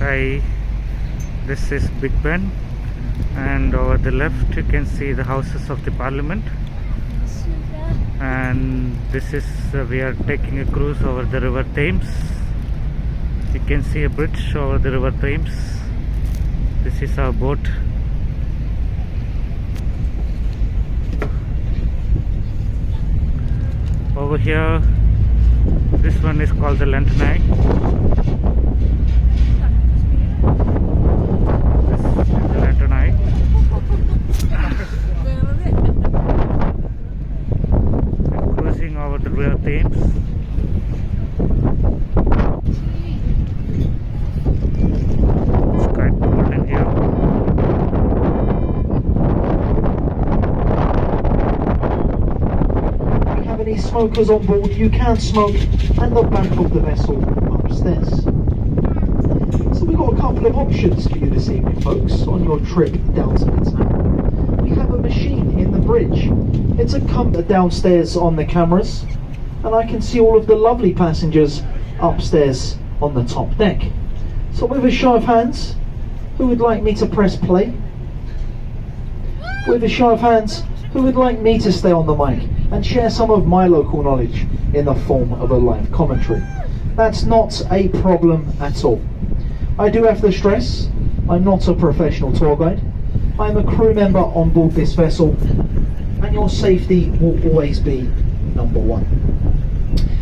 Hi, this is Big Ben, and over the left you can see the houses of the Parliament. And this is we are taking a cruise over the River Thames. You can see a bridge over the River Thames. This is our boat. Over here, this one is called the Lantern Eye. This is the Lantern Eye. I'm cruising over the River Thames. It's quite cold in here. Any smokers on board, you can smoke at the back of the vessel upstairs. So we've got a couple of options for you this evening, folks, on your trip down to the town. We have a machine in the bridge. It's a camera downstairs on the cameras, and I can see all of the lovely passengers upstairs on the top deck. So with a show of hands, who would like me to press play? With a show of hands, who would like me to stay on the mic and share some of my local knowledge in the form of a live commentary? That's not a problem at all. I do have to stress, I'm not a professional tour guide. I'm a crew member on board this vessel, and your safety will always be number one.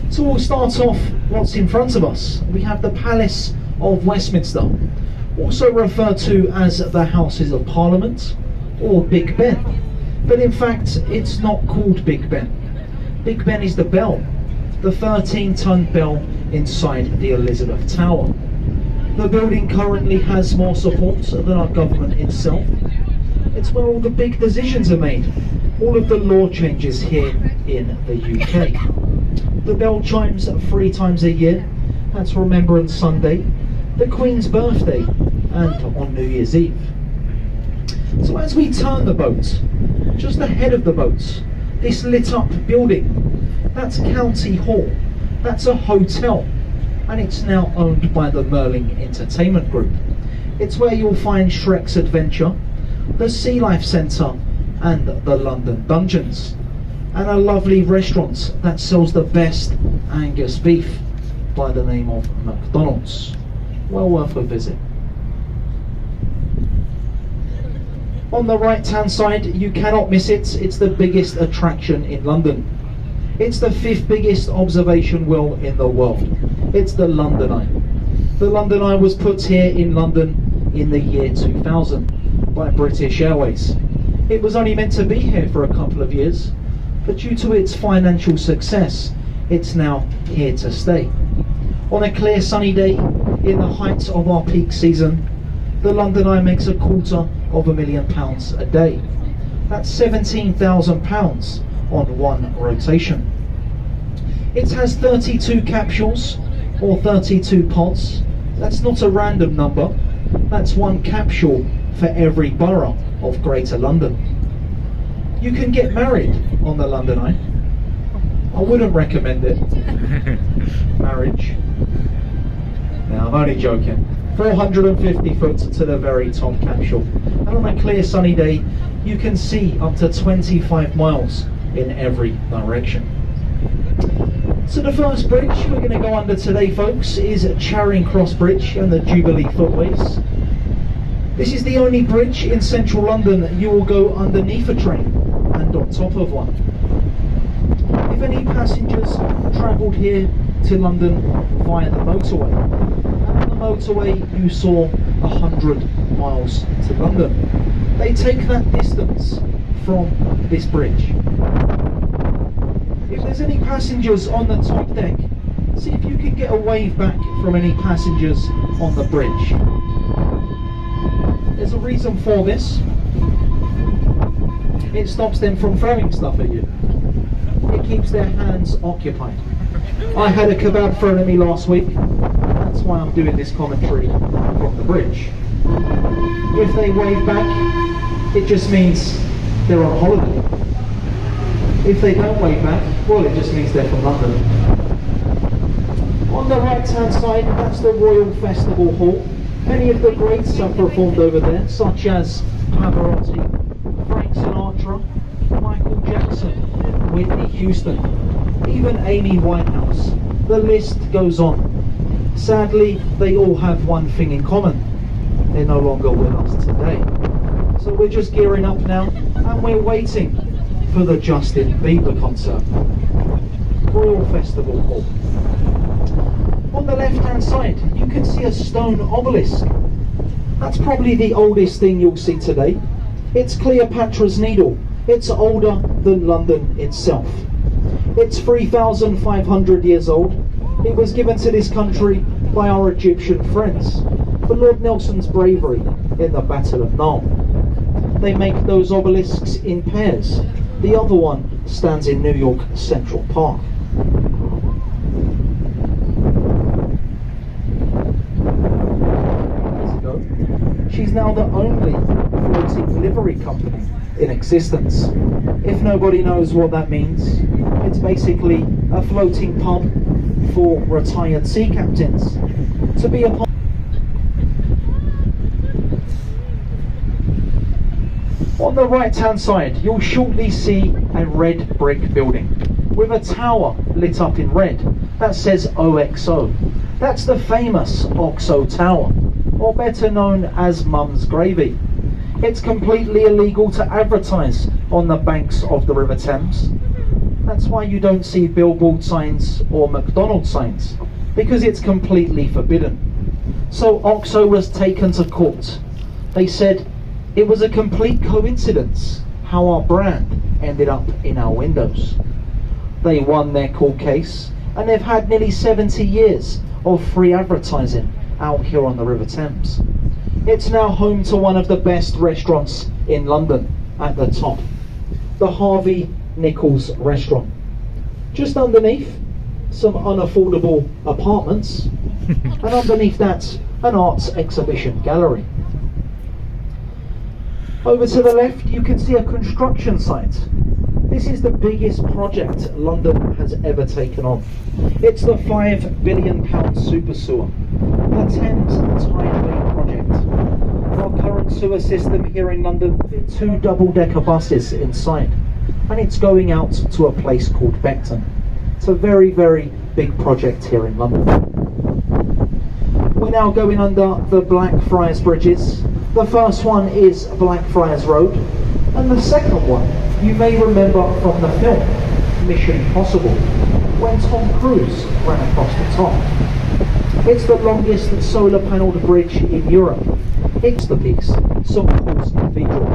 So we'll start off what's in front of us. We have the Palace of Westminster, also referred to as the Houses of Parliament or Big Ben. But in fact, it's not called Big Ben. Big Ben is the bell, the 13-ton bell inside the Elizabeth Tower. The building currently has more support than our government itself. It's where all the big decisions are made, all of the law changes here in the UK. The bell chimes 3 times a year. That's Remembrance Sunday, the Queen's birthday, and on New Year's Eve. So as we turn the boat, just ahead of the boat, this lit up building, that's County Hall, that's a hotel, and it's now owned by the Merlin Entertainment Group. It's where you'll find Shrek's Adventure, the Sea Life Centre, and the London Dungeons, and a lovely restaurant that sells the best Angus beef by the name of McDonald's. Well worth a visit. On the right hand side, you cannot miss it, it's the biggest attraction in London. It's the 5th biggest observation wheel in the world. It's the London Eye. The London Eye was put here in London in the year 2000 by British Airways. It was only meant to be here for a couple of years, but due to its financial success, it's now here to stay. On a clear sunny day, in the height of our peak season, the London Eye makes £250,000 a day. That's £17,000 on one rotation. It has 32 capsules, or 32 pods. That's not a random number. That's one capsule for every borough of Greater London. You can get married on the London Eye. I wouldn't recommend it. Marriage. No, I'm only joking. 450 foot to the very top capsule, and on a clear sunny day you can see up to 25 miles in every direction. So the first bridge we're going to go under today, folks, is Charing Cross Bridge and the Jubilee Footways. This is the only bridge in central London that you will go underneath a train and on top of one. If any passengers travelled here to London via the motorway, and on the motorway you saw 100 miles to London, they take that distance from this bridge. If there's any passengers on the top deck, see if you can get a wave back from any passengers on the bridge. There's a reason for this. It stops them from throwing stuff at you. It keeps their hands occupied. I had a kebab thrown at me last week. That's why I'm doing this commentary from the bridge. If they wave back, it just means they're on holiday. If they don't wave back, well, it just means they're from London. On the right hand side, that's the Royal Festival Hall. Many of the greats have performed over there, such as Pavarotti, Frank Sinatra, Michael Jackson, Whitney Houston, even Amy Winehouse. The list goes on. Sadly, they all have one thing in common. They're no longer with us today. So we're just gearing up now, and we're waiting for the Justin Bieber concert. Royal Festival Hall. On the left-hand side, you can see a stone obelisk. That's probably the oldest thing you'll see today. It's Cleopatra's Needle. It's older than London itself. It's 3,500 years old. It was given to this country by our Egyptian friends for Lord Nelson's bravery in the Battle of Nile. They make those obelisks in pairs. The other one stands in New York Central Park. She's now the only floating livery company in existence. If nobody knows what that means, it's basically a floating pub for retired sea captains to be a part. On the right hand side, you'll shortly see a red brick building with a tower lit up in red that says OXO. That's the famous OXO Tower, or better known as Mum's Gravy. It's completely illegal to advertise on the banks of the River Thames. That's why you don't see billboard signs or McDonald's signs, because it's completely forbidden. So OXO was taken to court. They said it was a complete coincidence how our brand ended up in our windows. They won their court case, and they've had nearly 70 years of free advertising out here on the River Thames. It's now home to one of the best restaurants in London at the top, the Harvey Nichols restaurant. Just underneath, some unaffordable apartments, and underneath that, an arts exhibition gallery. Over to the left, you can see a construction site. This is the biggest project London has ever taken on. It's the £5 billion super sewer, the Thames Tideway project. Our current sewer system here in London, 2 double-decker buses inside, and it's going out to a place called Beckton. It's a very, very big project here in London. We're now going under the Blackfriars Bridges. The first one is Blackfriars Road, and the second one you may remember from the film Mission Impossible, when Tom Cruise ran across the top. It's the longest solar panelled bridge in Europe. It's the piece, St Paul's Cathedral.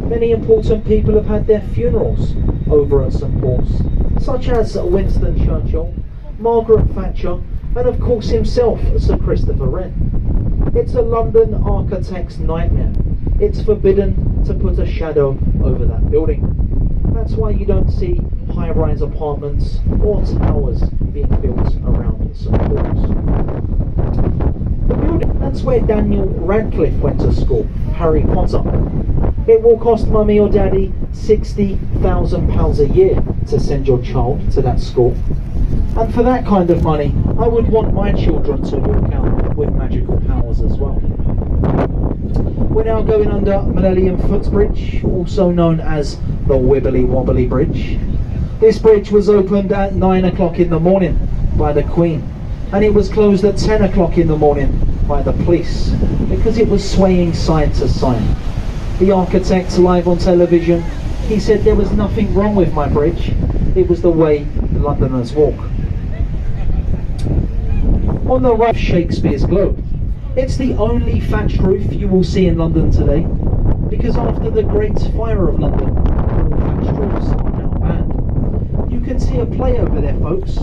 Many important people have had their funerals over at St Paul's, such as Winston Churchill, Margaret Thatcher, and of course himself, Sir Christopher Wren. It's a London architect's nightmare. It's forbidden to put a shadow over that building. That's why you don't see high-rise apartments or towers being built around St Paul's. The building, that's where Daniel Radcliffe went to school, Harry Potter. It will cost mummy or daddy £60,000 a year to send your child to that school. And for that kind of money, I would want my children to walk out with magical powers as well. We're now going under Millennium Footbridge, also known as the Wibbly Wobbly Bridge. This bridge was opened at 9 o'clock in the morning by the Queen, and it was closed at 10 o'clock in the morning by the police because it was swaying side to side. The architect, live on television, he said there was nothing wrong with my bridge, it was the way Londoners walk. On the right, Shakespeare's Globe. It's the only thatched roof you will see in London today, because after the Great Fire of London, all thatched roofs are now banned. You can see a play over there, folks,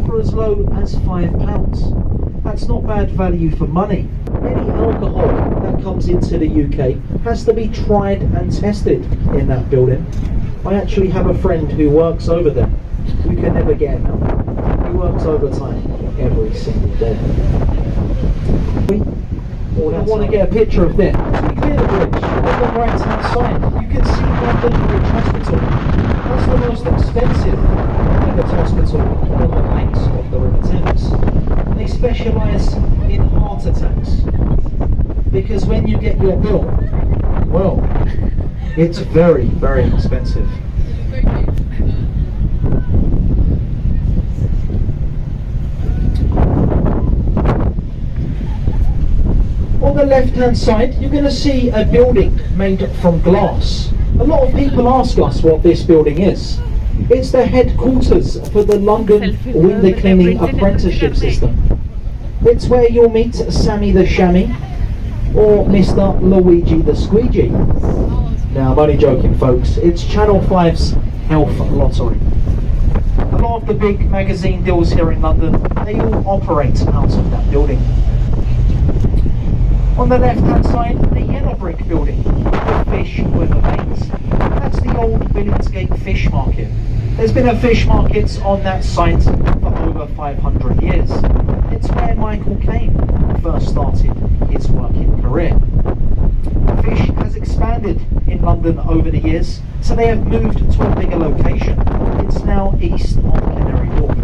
for as low as £5. That's not bad value for money. Any alcohol that comes into the UK has to be tried and tested in that building. I actually have a friend who works over there. You can never get him out. He works overtime every single day. I want to get a picture of them. As we clear the bridge, on the right hand side, you can see London Bridge Hospital. That's the most expensive private hospital on the banks of the River Thames. They specialise in heart attacks. because when you get your bill, well, it's very, very expensive. On the left-hand side, you're going to see a building made from glass. A lot of people ask us what this building is. It's the headquarters for the London window cleaning apprenticeship system. It's where you'll meet Sammy the Chamois or Mr. Luigi the Squeegee. Now, I'm only joking, folks. It's Channel 5's Health Lottery. A lot of the big magazine deals here in London, they all operate out of that building. On the left-hand side, the yellow brick building, the fish with the veins. That's the old Billingsgate Fish Market. There's been a fish market on that site for over 500 years. It's where Michael Caine first started his working career. Fish has expanded in London over the years, so they have moved to a bigger location. It's now east of Canary Wharf.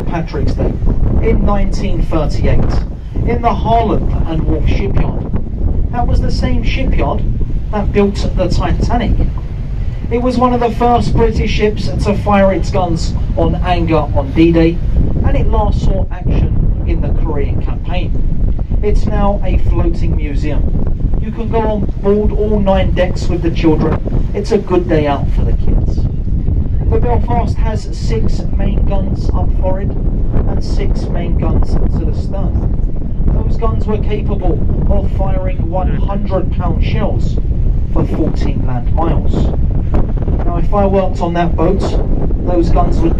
Patrick's Day in 1938 in the Harland and Wharf shipyard. That was the same shipyard that built the Titanic. It was one of the first British ships to fire its guns on anger on D-Day, and it last saw action in the Korean campaign. It's now a floating museum. You can go on board all 9 decks with the children. It's a good day out for the kids. The Belfast has 6 main guns up forward and 6 main guns to the stern. Those guns were capable of firing 100-pound shells for 14 land miles. Now, if I worked on that boat, those guns would be